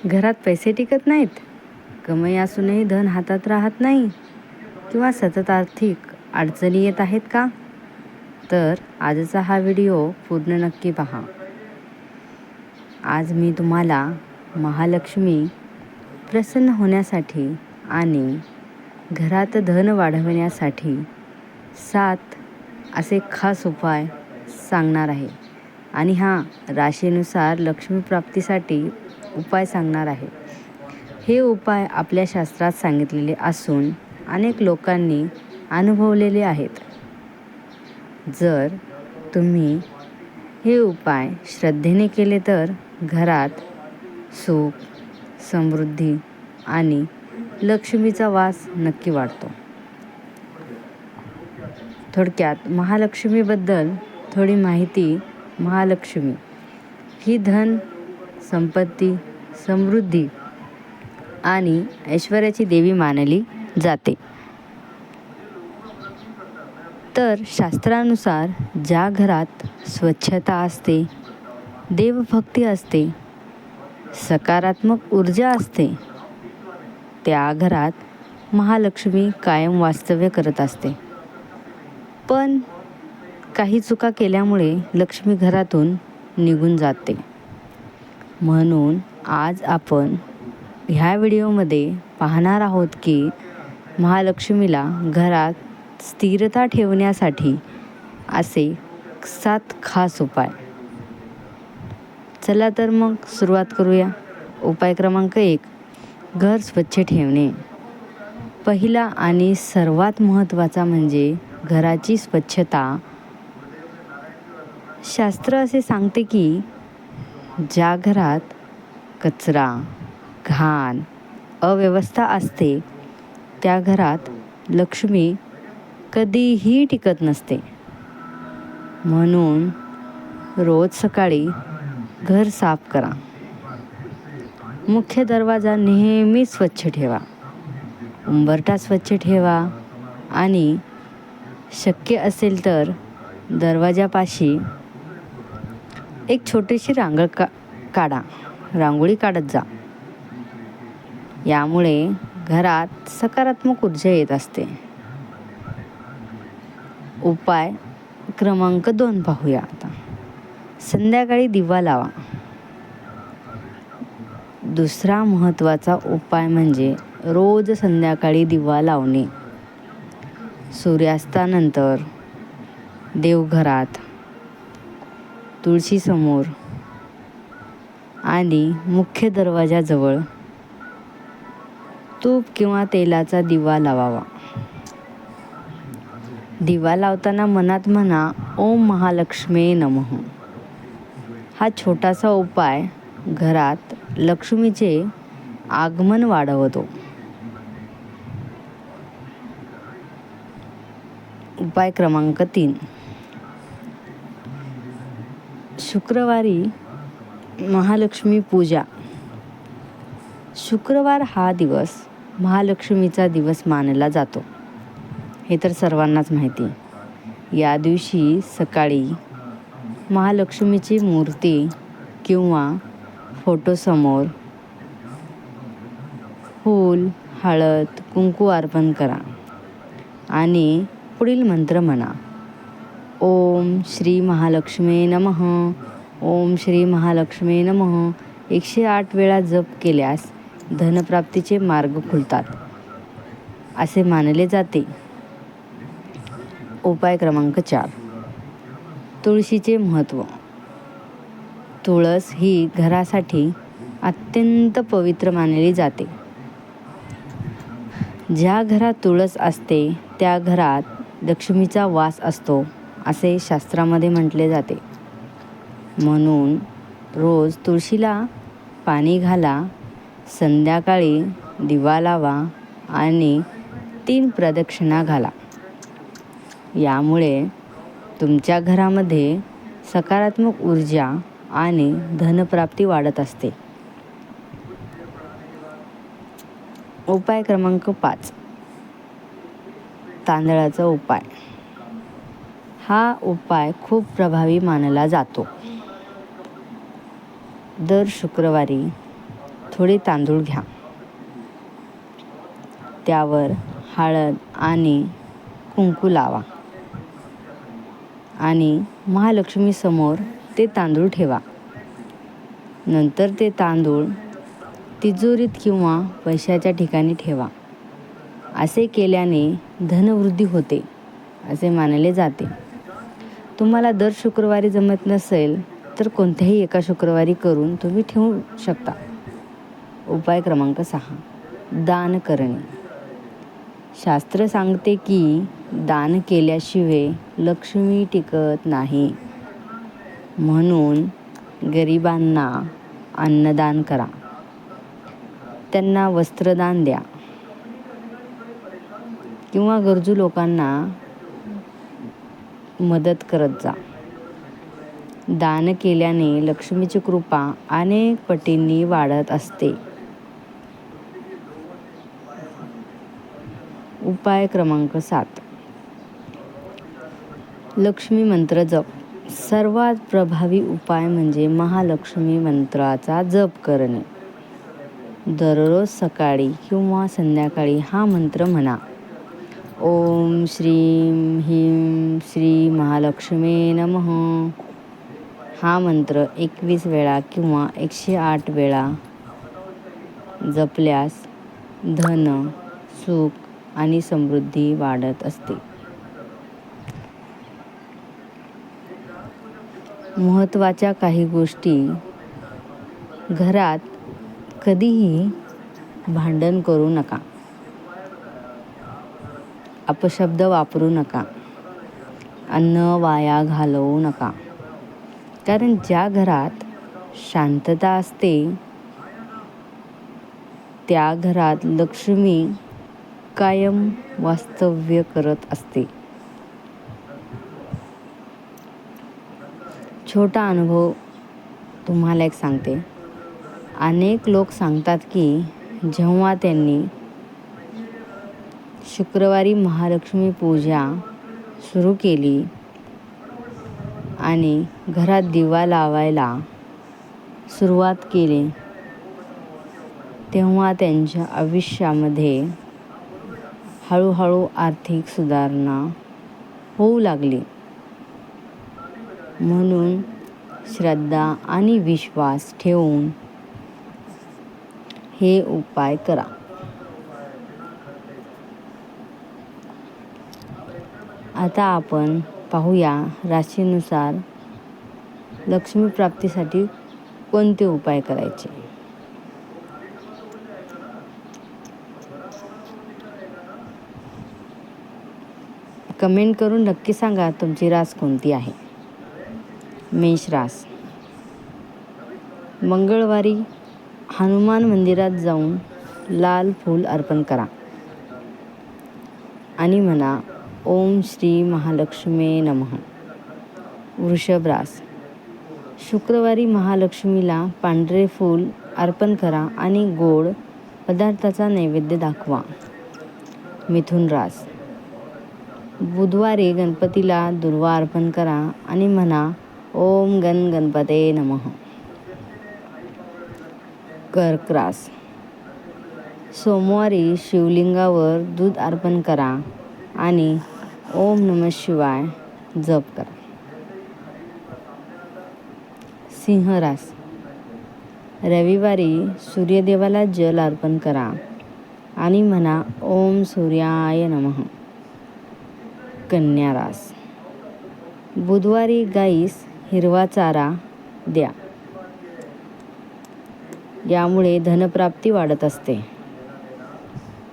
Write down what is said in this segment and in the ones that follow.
घरात पैसे टिकत नाहीत, कमाई असूनही धन हातात राहत नाही, किंवा सतत आर्थिक अडचणी येत आहेत का? तर आजचा हा व्हिडिओ पूर्ण नक्की पहा. आज मी तुम्हाला महालक्ष्मी प्रसन्न होण्यासाठी आणि घरात धन वाढवण्यासाठी 7 असे खास उपाय सांगणार आहे. आणि राशीनुसार लक्ष्मी प्राप्तीसाठी उपाय सांगणार आहे. हे उपाय आपल्या शास्त्रात सांगितलेले असून अनेक लोकांनी अनुभवलेले आहेत. जर तुम्ही हे उपाय श्रद्धेने केले तर घरात सुख, समृद्धी आणि लक्ष्मीचा वास नक्की वाढतो. थोडक्यात महालक्ष्मीबद्दल थोडी माहिती. महालक्ष्मी ही धन, संपत्ती, समृद्धी आणि ऐश्वर्याची देवी मानली जाते. तर शास्त्रानुसार ज्या घरात स्वच्छता असते, देवभक्ती असते, सकारात्मक ऊर्जा असते, त्या घरात महालक्ष्मी कायम वास्तव्य करत असते. पण काही चुका केल्यामुळे लक्ष्मी घरातून निघून जाते. म्हणून आज आपण ह्या व्हिडिओमध्ये पाहणार आहोत की महालक्ष्मीला घरात स्थिरता ठेवण्यासाठी असे 7 खास उपाय. चला तर मग सुरुवात करूया. उपाय क्रमांक 1, घर स्वच्छ ठेवणे. पहिला आणि सर्वात महत्त्वाचा म्हणजे घराची स्वच्छता. शास्त्र असे सांगते की ज्या घरात कचरा, घाण, अव्यवस्था असते त्या घरात लक्ष्मी कधीही टिकत नसते. म्हणून रोज सकाळी घर साफ करा. मुख्य दरवाजा नेहमी स्वच्छ ठेवा. उंबरठा स्वच्छ ठेवा आणि शक्य असेल तर दरवाजापाशी एक छोटीशी रांगोळी काढत जा. यामुळे घरात सकारात्मक ऊर्जा येत असते. उपाय क्रमांक 2 पाहूया आता. संध्याकाळी दिवा लावा. दुसरा महत्त्वाचा उपाय म्हणजे रोज संध्याकाळी दिवा लावणे. सूर्यास्तानंतर देवघरात, तुळशीसमोर आणि मुख्य दरवाजाजवळ तूप किंवा तेलाचा दिवा लावावा. दिवा लावताना मनात म्हणा, ओम महालक्ष्मी नमः. हा छोटासा उपाय घरात लक्ष्मीचे आगमन वाढवतो. उपाय क्रमांक 3, शुक्रवारी महालक्ष्मी पूजा. शुक्रवार हा दिवस महालक्ष्मीचा दिवस मानला जातो. हे तर सर्वांनाच माहिती. या दिवशी सकाळी महालक्ष्मीची मूर्ती किंवा फोटोसमोर फूल, हळद, कुंकू अर्पण करा आणि पुढील मंत्र म्हणा. ओम श्री महालक्ष्मी नमः. ओम श्री महालक्ष्मी नमः 108 वेळा जप केल्यास धनप्राप्तीचे मार्ग खुलतात असे मानले जाते. उपाय क्रमांक 4, तुळशीचे महत्त्व. तुळस ही घरासाठी अत्यंत पवित्र मानली जाते. ज्या घरात तुळस असते त्या घरात लक्ष्मीचा वास असतो असे शास्त्रामध्ये म्हटले जाते. म्हणून रोज तुळशीला पाणी घाला, संध्याकाळी दिवा लावा आणि 3 प्रदक्षिणा घाला. यामुळे तुमच्या घरामध्ये सकारात्मक ऊर्जा आणि धनप्राप्ती वाढत असते. उपाय क्रमांक 5, तांदळाचा उपाय. हा उपाय खूप प्रभावी मानला जातो. दर शुक्रवारी थोडे तांदूळ घ्या. त्यावर हळद आणि कुंकू लावा आणि महालक्ष्मीसमोर ते तांदूळ ठेवा. नंतर ते तांदूळ तिजोरीत किंवा पैशाच्या ठिकाणी ठेवा. असे केल्याने धनवृद्धी होते असे मानले जाते. तुम्हाला दर शुक्रवारी जमत नसेल तर कोणत्याही एका शुक्रवारी करून तुम्ही ठेवू शकता. उपाय क्रमांक 6. दान करणे. शास्त्र सांगते की दान केल्याशिवाय लक्ष्मी टिकत नाही. म्हणून गरिबांना अन्नदान करा. त्यांना वस्त्रदान द्या किंवा गरजू लोकांना मदत करत जा. दान केल्याने लक्ष्मीची कृपा अनेक पटींनी वाढत असते. उपाय क्रमांक 7. लक्ष्मी मंत्र जप. सर्वात प्रभावी उपाय म्हणजे महालक्ष्मी मंत्राचा जप करणे. दररोज सकाळी किंवा संध्याकाळी हा मंत्र म्हणा. ओम श्रीं ह्रीं श्री महालक्ष्मी नमः. हा मंत्र 21 वेळा किंवा 108 वेळा जपल्यास धन, सुख आणि समृद्धी वाढत असते. महत्त्वाच्या काही गोष्टी. घरात कधीही भांडण करू नका. अपशब्द वापरू नका. अन्न वाया घालवू नका. कारण ज्या घरात शांतता असते त्या घरात लक्ष्मी कायम वास्तव्य करत असते. छोटा अनुभव तुम्हाला एक सांगते. अनेक लोक सांगतात की जेव्हा त्यांनी शुक्रवारी महालक्ष्मी पूजा सुरू केली आणि घरात दिवा लावायला सुरुवात केली तेव्हा त्यांच्या आयुष्यामध्ये हळूहळू आर्थिक सुधारणा होऊ लागली. म्हणून श्रद्धा आणि विश्वास ठेवून हे उपाय करा. आता आपण पाहूया राशीनुसार लक्ष्मी प्राप्तीसाठी कोणते उपाय करायचे. कमेंट करून नक्की सांगा तुमची रास कोणती आहे. मेष रास. मंगळवारी हनुमान मंदिरात जाऊन लाल फूल अर्पण करा आणि म्हणा ओम श्री महालक्ष्मी नमः. वृषभ रास. शुक्रवारी महालक्ष्मीला पांढरे फूल अर्पण करा आणि गोड पदार्थाचा नैवेद्य दाखवा. मिथुन रास. बुधवारी गणपतीला दुर्वा अर्पण करा आणि म्हणा ओम गणपते नमः. कर्क रास. सोमवारी शिवलिंगावर दूध अर्पण करा आणि ओम नमः शिवाय जप करा. सिंह रास. रविवारी सूर्यदेवाला जल अर्पण करा आणि म्हणा ओम सूर्याय नमः. कन्या रास. बुधवारी गाईस हिरवा चारा द्या. यामुळे धनप्राप्ती वाढत असते.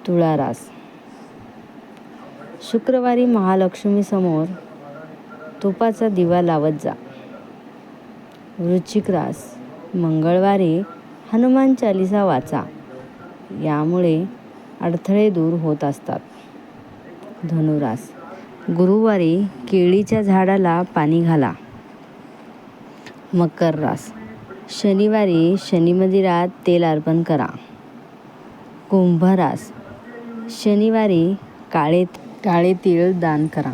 तुळा रास. शुक्रवारी महालक्ष्मीसमोर तुपाचा दिवा लावत जा. वृश्चिक रास. मंगळवारी हनुमान चालीसा वाचा. यामुळे अडथळे दूर होत असतात. धनुरास. गुरुवारी केळीच्या झाडाला पाणी घाला. मकर रास. शनिवारी शनी मंदिरात तेल अर्पण करा. कुंभ रास. शनिवारी काळे तीळ दान करा.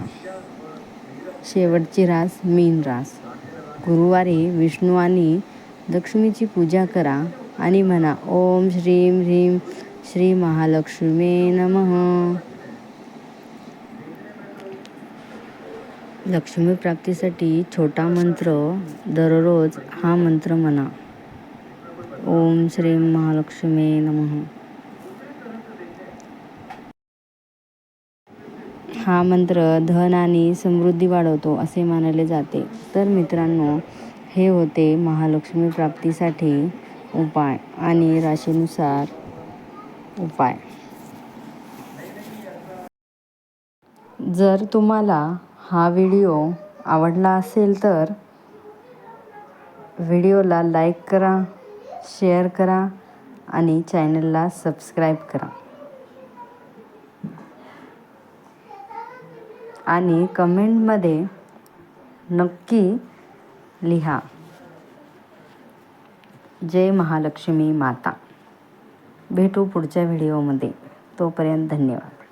शेवटची रास मीन रास. गुरुवारी विष्णू आणि लक्ष्मीची पूजा करा आणि म्हणा ओम श्रीम ह्रीम श्री महालक्ष्मी नमः. लक्ष्मी प्राप्तीसाठी छोटा मंत्र दररोज हा मंत्र म्हणा. ओम श्रीम महालक्ष्मी नमः. हा मंत्र धन आणि समृद्धी वाढवतो असे मानले जाते. तर मित्रांनो, हे होते महालक्ष्मी प्राप्तीसाठी उपाय आणि राशीनुसार उपाय. जर तुम्हाला हा व्हिडिओ आवडला असेल तर व्हिडिओला लाईक करा, शेअर करा आणि चॅनलला सबस्क्राईब करा. आणि कमेंटमध्ये नक्की लिहा जय महालक्ष्मी माता. भेटू पुढच्या व्हिडिओमध्ये. तोपर्यंत धन्यवाद.